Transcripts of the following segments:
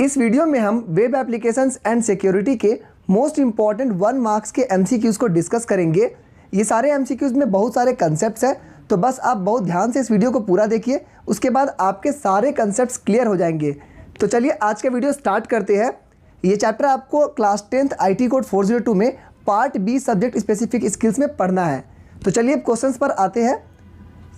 इस वीडियो में हम वेब एप्लीकेशंस एंड सिक्योरिटी के मोस्ट इंपॉर्टेंट 1 मार्क्स के एमसीक्यूज़ को डिस्कस करेंगे। ये सारे एमसीक्यूज़ में बहुत सारे कंसेप्ट्स हैं, तो बस आप बहुत ध्यान से इस वीडियो को पूरा देखिए, उसके बाद आपके सारे कंसेप्ट्स क्लियर हो जाएंगे। तो चलिए आज का वीडियो स्टार्ट करते हैं। ये चैप्टर आपको क्लास 10th IT कोड 402 में part be subject specific skills में पढ़ना है। तो चलिए अब क्वेश्चंस पर आते हैं।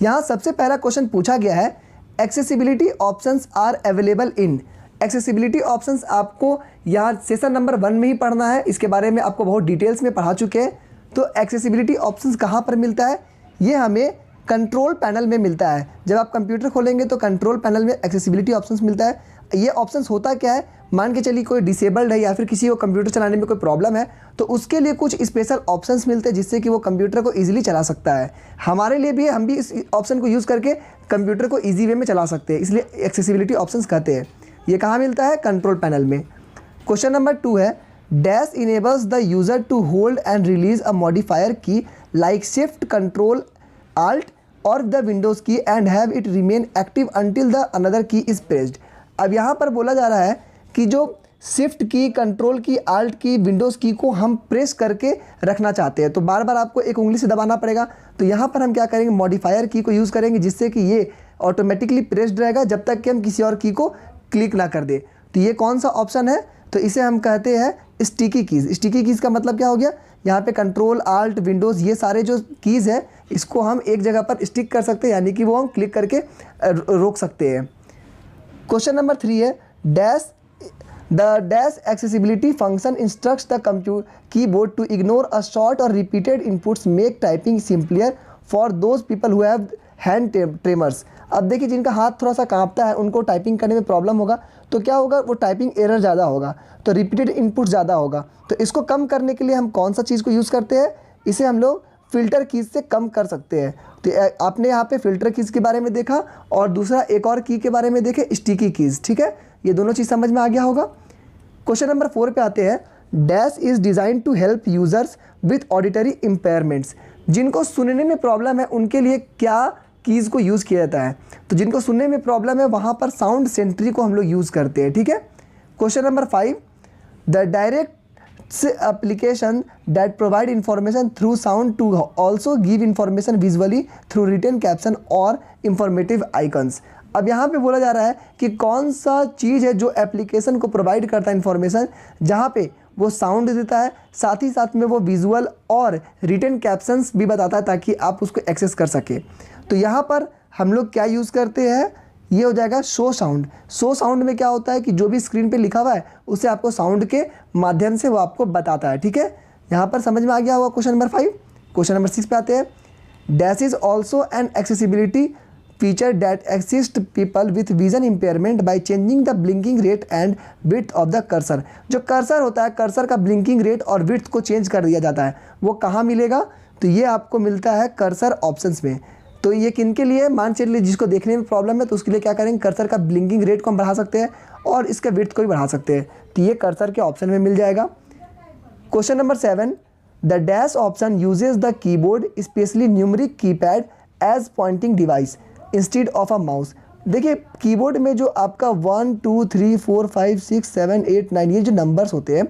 यहाँ सबसे पहला क्वेश्चन पूछा गया है, accessibility options are available in. Accessibility options आपको यहाँ सेशन नंबर 1 में ही पढ़ना है, इसके बारे में आपको बहुत डिटेल्स में पढ़ा चुके हैं। तो एक्सेसिबिलिटी ऑप्शंस कहाँ पर मिलता है? ये हमें कंट्रोल पैनल में मिलता है। जब आप कंप्यूटर खोलेंगे तो कंट्रोल पैनल में एक्सेसिबिलिटी ऑप्शंस मिलता है। ये ऑप्शंस होता क्या है, मान के चलिए कोई डिसेबल्ड है या फिर किसी को कंप्यूटर चलाने में कोई प्रॉब्लम है, तो उसके लिए कुछ स्पेशल ऑप्शंस मिलते हैं जिससे कि वो कंप्यूटर को ईजिली चला सकता है। हमारे लिए भी हम भी इस ऑप्शन को यूज़ करके कंप्यूटर को ईजी वे में चला सकते हैं, इसलिए एक्सेसिबिलिटी ऑप्शंस कहते हैं। ये कहाँ मिलता है? कंट्रोल पैनल में। क्वेश्चन नंबर 2 है, dash enables the user to hold and release a modifier key like shift control alt और the Windows key and have it remain active until the another key is pressed. अब यहाँ पर बोला जा रहा है कि जो शिफ्ट की, कंट्रोल की, आल्ट की, विंडोज़ की को हम प्रेस करके रखना चाहते हैं तो बार बार आपको एक उंगली से दबाना पड़ेगा। तो यहाँ पर हम क्या करेंगे, मॉडिफायर की को यूज़ करेंगे जिससे कि ये ऑटोमेटिकली प्रेस्ड रहेगा जब तक कि हम किसी और की को क्लिक ना कर दे। तो ये कौन सा ऑप्शन है? तो इसे हम कहते हैं स्टिकी कीज़। स्टिकी कीज़ का मतलब क्या हो गया, यहाँ पे कंट्रोल, आल्ट, विंडोज़ ये सारे जो कीज़ हैं इसको हम एक जगह पर स्टिक कर सकते हैं, यानी कि वो हम क्लिक करके रोक सकते हैं। क्वेश्चन नंबर 3 है, dash the dash accessibility function instructs the keyboard to ignore a short or repeated inputs make typing simpler for those people who have hand tremors. अब देखिए जिनका हाथ थोड़ा सा कांपता है उनको टाइपिंग करने में प्रॉब्लम होगा, तो क्या होगा, वो टाइपिंग एरर ज़्यादा होगा, तो रिपीटेड इनपुट ज़्यादा होगा। तो इसको कम करने के लिए हम कौन सा चीज़ को यूज़ करते हैं? इसे हम लोग फ़िल्टर कीज़ से कम कर सकते हैं। तो आपने यहाँ पे फ़िल्टर कीज़ के बारे में देखा और दूसरा एक और की के बारे में देखे, स्टिकी कीज़। ठीक है, ये दोनों चीज़ समझ में आ गया होगा। क्वेश्चन नंबर 4 पे आते हैं, dash is design to help users with auditory impairments. जिनको सुनने में प्रॉब्लम है उनके लिए क्या कीज़ को यूज़ किया जाता है? तो जिनको सुनने में प्रॉब्लम है वहाँ पर साउंड सेंट्री को हम लोग यूज़ करते हैं। ठीक है। Question number 5, the direct application that provide information through sound to also give information visually through written caption और इंफॉर्मेटिव आइकन्स। अब यहाँ पे बोला जा रहा है कि कौन सा चीज़ है जो एप्लीकेशन को प्रोवाइड करता है इंफॉर्मेशन, जहाँ पे वो साउंड देता है, साथ ही साथ में वो विजुअल और रिटन कैप्शंस भी बताता है ताकि आप उसको एक्सेस कर सके। तो यहाँ पर हम लोग क्या यूज़ करते हैं, ये हो जाएगा शो साउंड। शो साउंड में क्या होता है कि जो भी स्क्रीन पे लिखा हुआ है उसे आपको साउंड के माध्यम से वो आपको बताता है। ठीक है, यहाँ पर समझ में आ गया होगा क्वेश्चन नंबर 5। क्वेश्चन नंबर 6 पे आते हैं, dash is also an accessibility feature that assist people with vision impairment by changing the blinking rate and width of the cursor. जो कर्सर होता है, कर्सर का ब्लिंकिंग रेट और विड्थ को change कर दिया जाता है, वो कहाँ मिलेगा? तो ये आपको मिलता है कर्सर ऑप्शंस में। तो ये किन के लिए? मान चलिए जिसको देखने में प्रॉब्लम है तो उसके लिए क्या करेंगे, कर्सर का ब्लिंकिंग रेट को हम बढ़ा सकते हैं और इसके विड्थ को भी बढ़ा सकते हैं, तो ये कर्सर के ऑप्शन में मिल जाएगा। Question number 7, the dash option uses the keyboard specially numeric keypad as pointing device instead of a mouse. देखिए कीबोर्ड में जो आपका 1 2 3 4 5 6 7 8 9 ये जो नंबर्स होते हैं,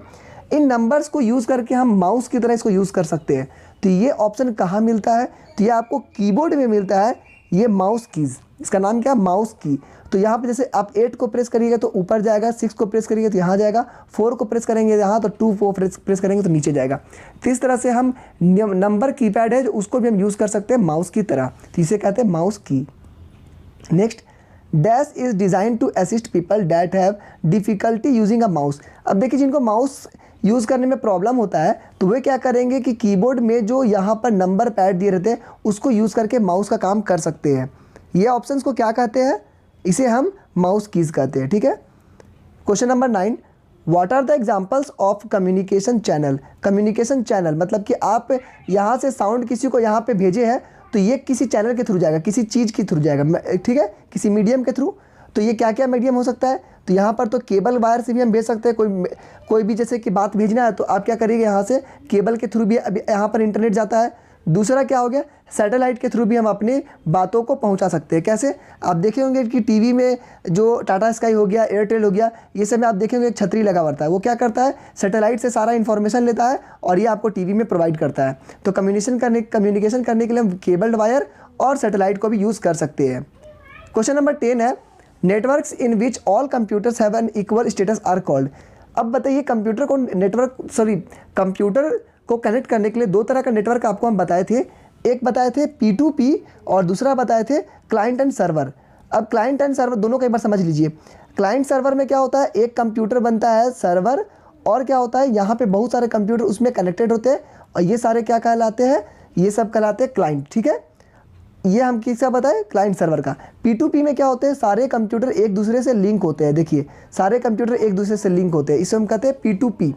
इन नंबर्स को यूज़ करके हम माउस की तरह इसको यूज़ कर सकते हैं। तो ये ऑप्शन कहाँ मिलता है? तो ये आपको कीबोर्ड में मिलता है, ये माउस कीज़। इसका नाम क्या है? माउस की। तो यहाँ पे जैसे आप 8 को प्रेस करिएगा तो ऊपर जाएगा, 6 को प्रेस करिएगा तो यहाँ जाएगा, 4 को प्रेस करेंगे यहाँ तो 2 4 प्रेस करेंगे तो नीचे जाएगा। तो इस तरह से हम नंबर कीपैड है जो उसको भी हम यूज़ कर सकते हैं माउस की तरह, तो इसे कहते हैं माउस की। Next, dash is design to assist people that have difficulty using a mouse. अब देखिए जिनको माउस यूज़ करने में प्रॉब्लम होता है तो वे क्या करेंगे कि कीबोर्ड में जो यहाँ पर नंबर पैड दिए रहते हैं उसको यूज़ करके माउस का काम कर सकते हैं। ये ऑप्शंस को क्या कहते हैं? इसे हम माउस कीज़ कहते हैं। ठीक है। Question number 9, what are the examples of communication channel. Communication channel मतलब कि आप यहाँ से साउंड किसी को यहाँ पे भेजे हैं तो ये किसी चैनल के थ्रू जाएगा, किसी चीज़ के थ्रू जाएगा। ठीक है, किसी मीडियम के थ्रू। तो ये क्या क्या मीडियम हो सकता है? तो यहाँ पर तो केबल वायर से भी हम भेज सकते हैं। कोई भी जैसे कि बात भेजना है तो आप क्या करिएगा, यहाँ से केबल के थ्रू भी अभी यहाँ पर इंटरनेट जाता है दूसरा क्या हो गया, सैटेलाइट के थ्रू भी हम अपने बातों को पहुंचा सकते हैं। कैसे, आप देखे होंगे कि टीवी में जो टाटा स्काई हो गया, एयरटेल हो गया, ये सब में आप देखेंगे एक छतरी लगा रहता है। वो क्या करता है, सैटेलाइट से सारा इन्फॉर्मेशन लेता है और ये आपको टीवी में प्रोवाइड करता है। तो कम्युनिकेशन करने के लिए हम केबल्ड वायर और सैटेलाइट को भी यूज़ कर सकते हैं। क्वेश्चन नंबर 10 है, networks in which all computers have an equal status are called. अब बताइए, कंप्यूटर को कनेक्ट करने के लिए दो तरह का नेटवर्क आपको हम बताए थे। एक बताए थे P2P और दूसरा बताए थे क्लाइंट एंड सर्वर। अब क्लाइंट एंड सर्वर दोनों को एक बार समझ लीजिए। क्लाइंट सर्वर में क्या होता है, एक कंप्यूटर बनता है सर्वर, और क्या होता है, यहाँ पे बहुत सारे कंप्यूटर उसमें कनेक्टेड होते हैं और ये सारे क्या कहलाते हैं, ये सब कहलाते हैं क्लाइंट। ठीक है, ये हम किसका बताएं, क्लाइंट सर्वर का। P2P में क्या होते हैं, सारे कंप्यूटर एक दूसरे से लिंक होते हैं। देखिए, सारे कंप्यूटर एक दूसरे से लिंक होते हैं, इसे हम कहते हैं P2P।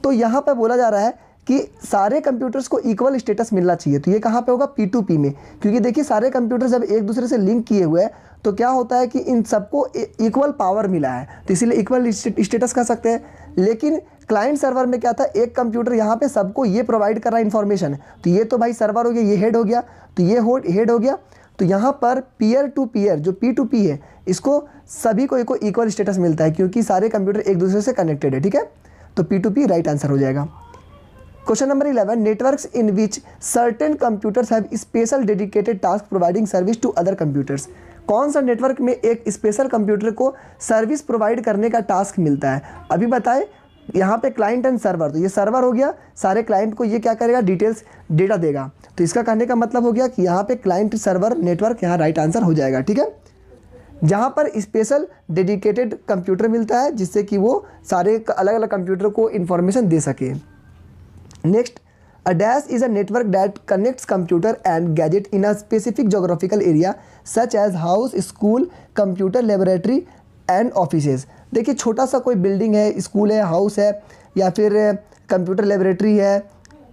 तो यहाँ पर बोला जा रहा है कि सारे कंप्यूटर्स को इक्वल स्टेटस मिलना चाहिए। तो ये कहाँ पे होगा, P2P में, क्योंकि देखिए सारे कंप्यूटर जब एक दूसरे से लिंक किए हुए हैं तो क्या होता है कि इन सबको इक्वल पावर मिला है, तो इसीलिए इक्वल स्टेटस कह सकते हैं। लेकिन क्लाइंट सर्वर में क्या था, एक कंप्यूटर यहाँ पे सबको ये प्रोवाइड कर रहा है इन्फॉर्मेशन, तो ये तो भाई सर्वर हो गया, ये हेड हो गया, तो ये हेड हो गया। तो यहाँ पर पीयर टू पीयर जो P2P है, इसको सभी को इक्वल स्टेटस मिलता है क्योंकि सारे कंप्यूटर एक दूसरे से कनेक्टेड है। ठीक है, तो P2P राइट आंसर हो जाएगा। Question number 11, networks in which certain computers have special dedicated task providing service to other computers. कौन सा नेटवर्क में एक स्पेशल कंप्यूटर को सर्विस प्रोवाइड करने का टास्क मिलता है। अभी बताए, यहाँ पे क्लाइंट एंड सर्वर, तो ये सर्वर हो गया, सारे क्लाइंट को ये क्या करेगा, डिटेल्स डेटा देगा। तो इसका कहने का मतलब हो गया कि यहाँ पे क्लाइंट सर्वर नेटवर्क यहाँ राइट आंसर हो जाएगा। ठीक है, जहाँ पर स्पेशल डेडिकेटेड कंप्यूटर मिलता है जिससे कि वो सारे अलग अलग कंप्यूटर को इन्फॉर्मेशन दे सके। Next, a dash is a network that connects computer and gadget in a specific geographical area such as house, school, computer laboratory and offices। देखिए, छोटा सा कोई बिल्डिंग है, स्कूल है, हाउस है या फिर कंप्यूटर लेबोरेटरी है,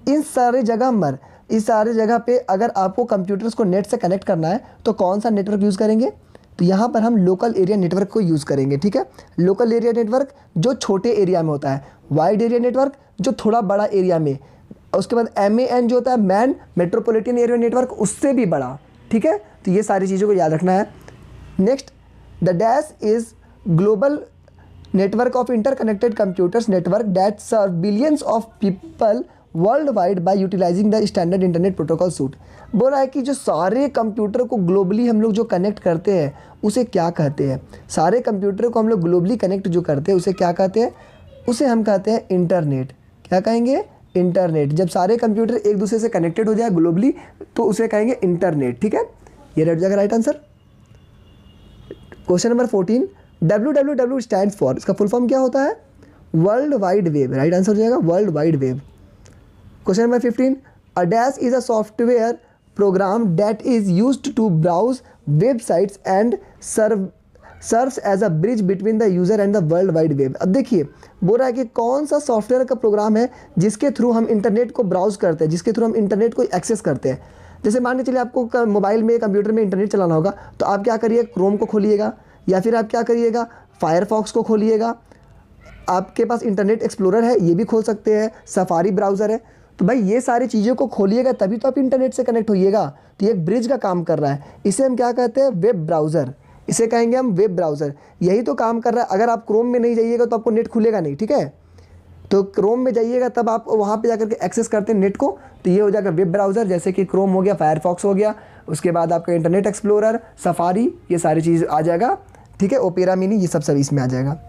इस सारे जगह पे अगर आपको कंप्यूटर्स को नेट से कनेक्ट करना है तो कौन सा नेटवर्क यूज़ करेंगे, तो यहाँ पर हम लोकल एरिया नेटवर्क को यूज़ करेंगे। ठीक है, लोकल एरिया नेटवर्क जो छोटे एरिया में होता है, वाइड एरिया नेटवर्क जो थोड़ा बड़ा एरिया में, उसके बाद MAN जो होता है मैन मेट्रोपॉलिटन एरिया नेटवर्क, उससे भी बड़ा। ठीक है, तो ये सारी चीज़ों को याद रखना है। Next, the dash is global network of interconnected computers network that serve billions of people world wide by utilising the standard internet protocol suite. बोल रहा है कि जो सारे कंप्यूटर को ग्लोबली हम लोग जो कनेक्ट करते हैं उसे क्या कहते हैं, सारे कंप्यूटर को हम लोग ग्लोबली कनेक्ट जो करते हैं उसे क्या कहते हैं, उसे हम कहते हैं इंटरनेट। क्या कहेंगे, इंटरनेट। जब सारे कंप्यूटर एक दूसरे से कनेक्टेड हो जाए ग्लोबली तो उसे कहेंगे इंटरनेट। ठीक है, ये रह जाएगा right answer. Question number 14, WWW stands for, इसका फुल फॉर्म क्या होता है, world wide web. Right answer हो जाएगा world wide web. Question number 15, a dash is a software program that is used to browse websites and serves as a bridge between the user and the world wide web. अब देखिए, बोल रहा है कि कौन सा सॉफ्टवेयर का programme है जिसके थ्रू हम इंटरनेट को ब्राउज करते हैं, जिसके थ्रू हम इंटरनेट को एक्सेस करते हैं। जैसे मान के चलिए आपको मोबाइल में, कंप्यूटर में इंटरनेट चलाना होगा, तो आप क्या करिए, क्रोम को खोलिएगा या फिर आप क्या करिएगा, फायरफॉक्स को खोलिएगा। आपके पास इंटरनेट एक्सप्लोरर है, ये भी खोल सकते हैं, सफारी ब्राउज़र है। तो भाई ये सारी चीज़ों को खोलिएगा तभी तो आप इंटरनेट से कनेक्ट होइएगा। तो ये एक ब्रिज का काम कर रहा है, इसे हम क्या कहते हैं, वेब ब्राउज़र। इसे कहेंगे हम वेब ब्राउज़र। यही तो काम कर रहा है। अगर आप क्रोम में नहीं जाइएगा तो आपको नेट खुलेगा नहीं। ठीक है, तो क्रोम में जाइएगा तब आप वहाँ पे जाकर के एक्सेस करते हैं नेट को, तो ये हो जाएगा वेब ब्राउज़र। जैसे कि क्रोम हो गया, फायरफॉक्स हो गया, उसके बाद आपका इंटरनेट एक्सप्लोरर, सफारी, ये सारी चीज़ आ जाएगा। ठीक है, ओपेरा मिनी, ये सब इसमें आ जाएगा।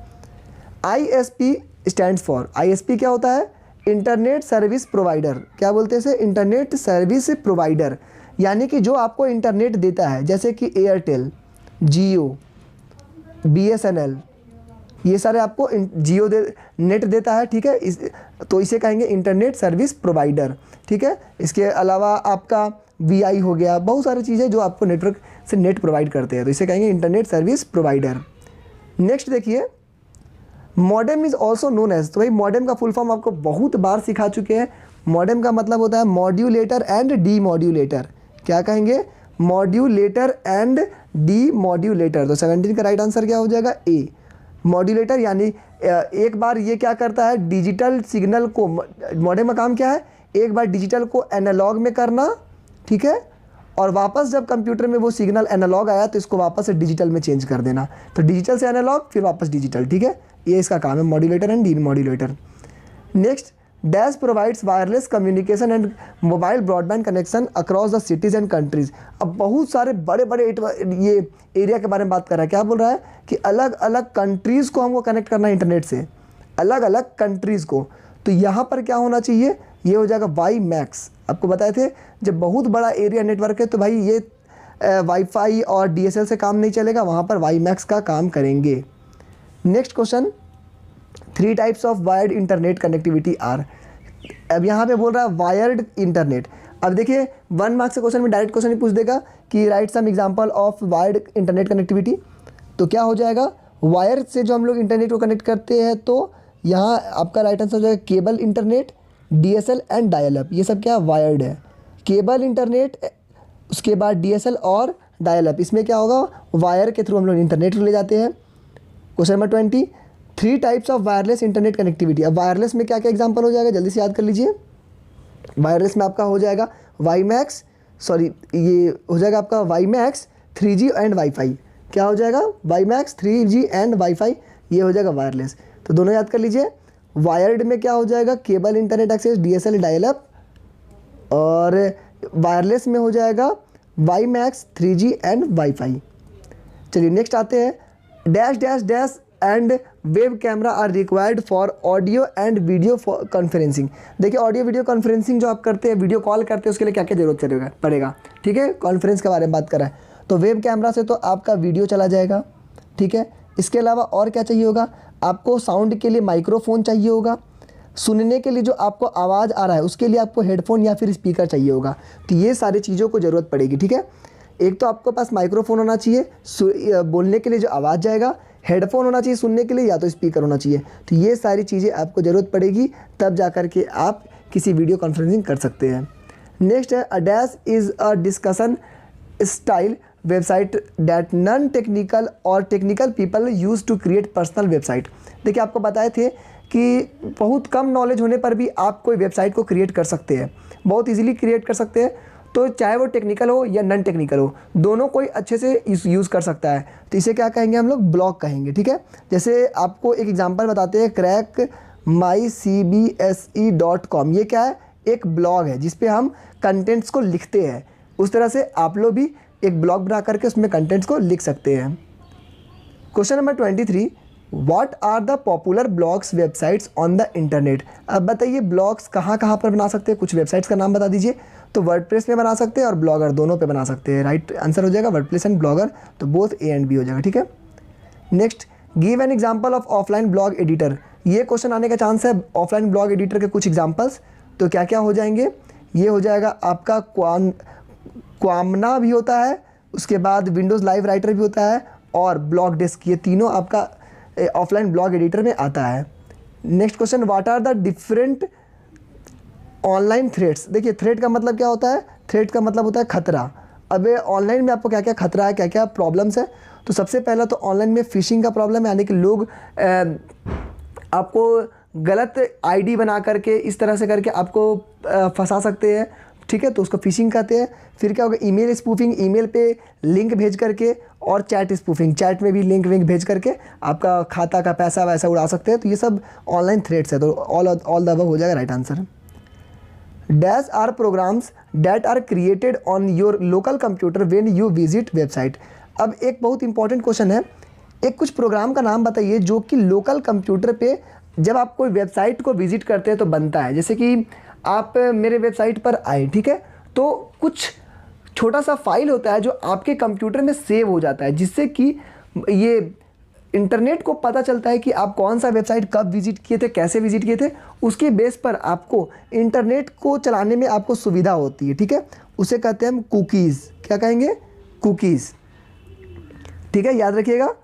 ISP स्टैंड्स फॉर, ISP क्या होता है, इंटरनेट सर्विस प्रोवाइडर। क्या बोलते हैं इसे, इंटरनेट सर्विस प्रोवाइडर। यानी कि जो आपको इंटरनेट देता है, जैसे कि एयरटेल, जियो, BSNL, ये सारे आपको जियो नेट देता है। ठीक है, तो इसे कहेंगे इंटरनेट सर्विस प्रोवाइडर। ठीक है, इसके अलावा आपका VI हो गया, बहुत सारी चीज़ें जो आपको नेटवर्क से नेट प्रोवाइड करते हैं, तो इसे कहेंगे इंटरनेट सर्विस प्रोवाइडर। नेक्स्ट देखिए, modem is also known as. तो भाई मॉडेम का फुल फॉर्म आपको बहुत बार सिखा चुके हैं। मॉडेम का मतलब होता है मॉड्यूलेटर एंड डी मॉड्यूलेटर। क्या कहेंगे, मॉड्यूलेटर एंड डी मॉड्यूलेटर। तो 17 का राइट आंसर क्या हो जाएगा, ए। मॉड्यूलेटर यानी एक बार ये क्या करता है, डिजिटल सिग्नल को, मॉडेम का काम क्या है, एक बार डिजिटल को एनालॉग में करना ठीक है। और वापस जब कंप्यूटर में वो सिग्नल एनालॉग आया तो इसको वापस से डिजिटल में चेंज कर देना। तो डिजिटल से एनालॉग फिर वापस डिजिटल, ठीक है, ये इसका काम है, modulator and demodulator. Next, dash provides wireless communication and mobile broadband connection across the cities and countries. अब बहुत सारे बड़े बड़े ये एरिया के बारे में बात कर रहा है। क्या बोल रहा है कि अलग अलग कंट्रीज़ को हमको कनेक्ट करना है इंटरनेट से, अलग अलग कंट्रीज़ को। तो यहाँ पर क्या होना चाहिए, ये हो जाएगा वाई मैक्स। आपको बताए थे जब बहुत बड़ा एरिया नेटवर्क है तो भाई ये वाईफाई और DSL से काम नहीं चलेगा, वहाँ पर वाई मैक्स का काम करेंगे। Next question, 3 types of wired internet connectivity are. अब यहाँ पे बोल रहा है वायर्ड इंटरनेट। अब देखिए 1 मार्क्स के क्वेश्चन में डायरेक्ट क्वेश्चन ही पूछ देगा कि write some example of wired internet connectivity. तो क्या हो जाएगा, वायर से जो हम लोग इंटरनेट को कनेक्ट करते हैं, तो यहाँ आपका राइट आंसर हो जाएगा cable internet, DSL and dial up. ये सब क्या वायर्ड है, केबल इंटरनेट, उसके बाद DSL और डायल अप। इसमें क्या होगा, वायर के थ्रू हम लोग इंटरनेट ले जाते हैं। Question number 20, 3 types of wireless internet connectivity. अब वायरलेस में क्या क्या एग्जांपल हो जाएगा, जल्दी से याद कर लीजिए। वायरलेस में आपका हो जाएगा ये हो जाएगा आपका वाईमैक्स, 3G एंड वाईफाई। क्या हो जाएगा, वाईमैक्स, 3G एंड वाईफाई, ये हो जाएगा वायरलेस। तो दोनों याद कर लीजिए। वायर्ड में क्या हो जाएगा, cable internet access, DSL dial up. और वायरलेस में हो जाएगा वाईमैक्स, 3G एंड वाईफाई। चलिए नेक्स्ट आते हैं, dash dash dash and web camera are required for audio and video conferencing. देखिए ऑडियो वीडियो कॉन्फ्रेंसिंग जो आप करते हैं, वीडियो कॉल करते हैं, उसके लिए क्या क्या जरूरत पड़ेगा, ठीक है, कॉन्फ्रेंस के बारे में बात कर रहा है। तो वेब कैमरा से तो आपका वीडियो चला जाएगा, ठीक है। इसके अलावा और क्या चाहिए होगा, आपको साउंड के लिए माइक्रोफोन चाहिए होगा, सुनने के लिए जो आपको आवाज़ आ रहा है उसके लिए आपको हेडफोन या फिर स्पीकर चाहिए होगा। तो ये सारी चीज़ों को ज़रूरत पड़ेगी, ठीक है। एक तो आपको पास माइक्रोफोन होना चाहिए बोलने के लिए जो आवाज़ जाएगा, हेडफोन होना चाहिए सुनने के लिए, या तो स्पीकर होना चाहिए। तो ये सारी चीज़ें आपको ज़रूरत पड़ेगी, तब जा कर के आप किसी वीडियो कॉन्फ्रेंसिंग कर सकते हैं। नेक्स्ट है, a dash is a discussion style website that non technical or technical people use to create personal website. देखिए आपको बताए थे कि बहुत कम नॉलेज होने पर भी आप कोई वेबसाइट को क्रिएट कर सकते हैं, बहुत इजीली क्रिएट कर सकते हैं। तो चाहे वो टेक्निकल हो या नॉन टेक्निकल हो, दोनों कोई अच्छे से यूज़ कर सकता है। तो इसे क्या कहेंगे हम लोग, ब्लॉग कहेंगे, ठीक है। जैसे आपको एक एग्जांपल बताते हैं, crackmycbse.com। ये क्या है, एक ब्लॉग है जिस पे हम कंटेंट्स को लिखते हैं। उस तरह से आप लोग भी एक ब्लॉग बना करके उसमें कंटेंट्स को लिख सकते हैं। Question number 23, what are the popular blogs websites on the internet. अब बताइए ब्लॉग्स कहाँ कहाँ पर बना सकते हैं, कुछ वेबसाइट्स का नाम बता दीजिए। तो वर्डप्रेस में बना सकते हैं और ब्लॉगर, दोनों पे बना सकते हैं। राइट आंसर हो जाएगा वर्डप्रेस एंड ब्लॉगर, तो बोथ A एंड B हो जाएगा, ठीक है। Next, give an example of offline blog editor. ये क्वेश्चन आने का चांस है, ऑफलाइन ब्लॉग एडिटर के कुछ एग्जांपल्स। तो क्या क्या हो जाएंगे, ये हो जाएगा आपका क्वामना भी होता है, उसके बाद विंडोज़ लाइव राइटर भी होता है, और ब्लॉग डेस्क। ये तीनों आपका ऑफलाइन ब्लॉग एडिटर में आता है। Next question, what are the different online threats. देखिए थ्रेट का मतलब क्या होता है, थ्रेट का मतलब होता है खतरा। अब ऑनलाइन में आपको क्या क्या खतरा है, क्या क्या प्रॉब्लम्स है। तो सबसे पहला तो ऑनलाइन में फिशिंग का प्रॉब्लम है, यानी कि लोग आपको गलत ID बना करके इस तरह से करके आपको फंसा सकते हैं, ठीक है, तो उसको फिशिंग कहते हैं। फिर क्या होगा, ईमेल स्पूफिंग, ईमेल पे लिंक भेज करके, और चैट स्पूफिंग, चैट में भी लिंक भेज करके आपका खाता का पैसा वैसा उड़ा सकते हैं। तो ये सब ऑनलाइन थ्रेट्स है। तो ऑल द अबव हो जाएगा right answer. Dash are programs that are created on your local computer when you visit website. अब एक बहुत इंपॉर्टेंट क्वेश्चन है, एक कुछ प्रोग्राम का नाम बताइए जो कि लोकल कंप्यूटर पे जब आप कोई वेबसाइट को विजिट करते हैं तो बनता है। जैसे कि आप मेरे वेबसाइट पर आए, ठीक है, तो कुछ छोटा सा फाइल होता है जो आपके कंप्यूटर में सेव हो जाता है, जिससे कि ये इंटरनेट को पता चलता है कि आप कौन सा वेबसाइट कब विजिट किए थे, कैसे विजिट किए थे। उसके बेस पर आपको इंटरनेट को चलाने में आपको सुविधा होती है, ठीक है। उसे कहते हैं हम कुकीज़। क्या कहेंगे, कुकीज़, ठीक है, याद रखिएगा।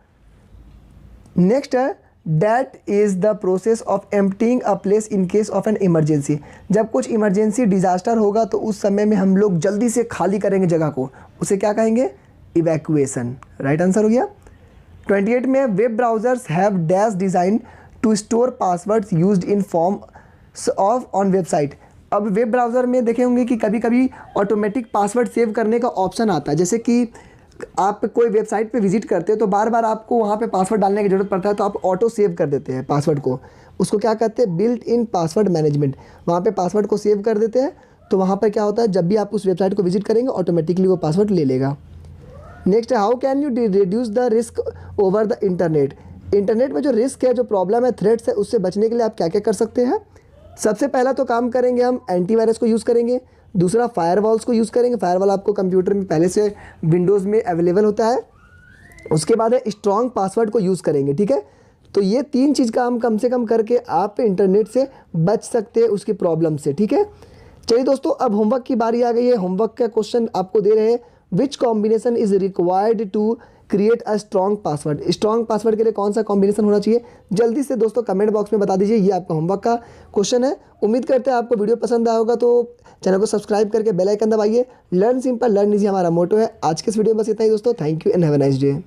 नेक्स्ट है, that is the process of emptying a place in case of an emergency. जब कुछ इमरजेंसी डिजास्टर होगा तो उस समय में हम लोग जल्दी से खाली करेंगे जगह को, उसे क्या कहेंगे, इवैक्यूएशन। राइट आंसर हो गया। 28 में, web browsers have dash design to store passwords used in form of on website. अब वेब ब्राउज़र में देखे होंगे कि कभी कभी ऑटोमेटिक पासवर्ड सेव करने का ऑप्शन आता है। जैसे कि आप कोई वेबसाइट पे विजिट करते हो तो बार बार आपको वहाँ पे पासवर्ड डालने की ज़रूरत पड़ता है, तो आप ऑटो सेव कर देते हैं पासवर्ड को। उसको क्या कहते हैं, बिल्ट इन पासवर्ड मैनेजमेंट। वहाँ पे पासवर्ड को सेव कर देते हैं, तो वहाँ पर क्या होता है, जब भी आप उस वेबसाइट को विजिट करेंगे ऑटोमेटिकली वो पासवर्ड ले लेगा। नेक्स्ट है, how can you reduce the risk over the internet. Internet में जो रिस्क है, जो प्रॉब्लम है, थ्रेट्स है, उससे बचने के लिए आप क्या क्या कर सकते हैं। सबसे पहला तो काम करेंगे हम एंटीवायरस को यूज़ करेंगे। दूसरा फायरवॉल्स को यूज़ करेंगे। फायरवॉल आपको कंप्यूटर में पहले से विंडोज़ में अवेलेबल होता है। उसके बाद है स्ट्रॉन्ग पासवर्ड को यूज़ करेंगे, ठीक है। तो ये 3 चीज़ का हम कम से कम करके आप इंटरनेट से बच सकते हैं उसकी प्रॉब्लम से, ठीक है। चलिए दोस्तों, अब होमवर्क की बारी आ गई है। होमवर्क का क्वेश्चन आपको दे रहे हैं, which combination is required to create a strong password. Strong password के लिए कौन सा कॉम्बिनेशन होना चाहिए, जल्दी से दोस्तों कमेंट बॉक्स में बता दीजिए। ये आपका होमवर्क का क्वेश्चन है। उम्मीद करते हैं आपको वीडियो पसंद आया होगा, तो चैनल को सब्सक्राइब करके बेल आइकन दबाइए। लर्न सिंपल लर्न इजी हमारा मोटो है। आज के इस वीडियो में बस इतना ही दोस्तों। Thank you and have a nice day.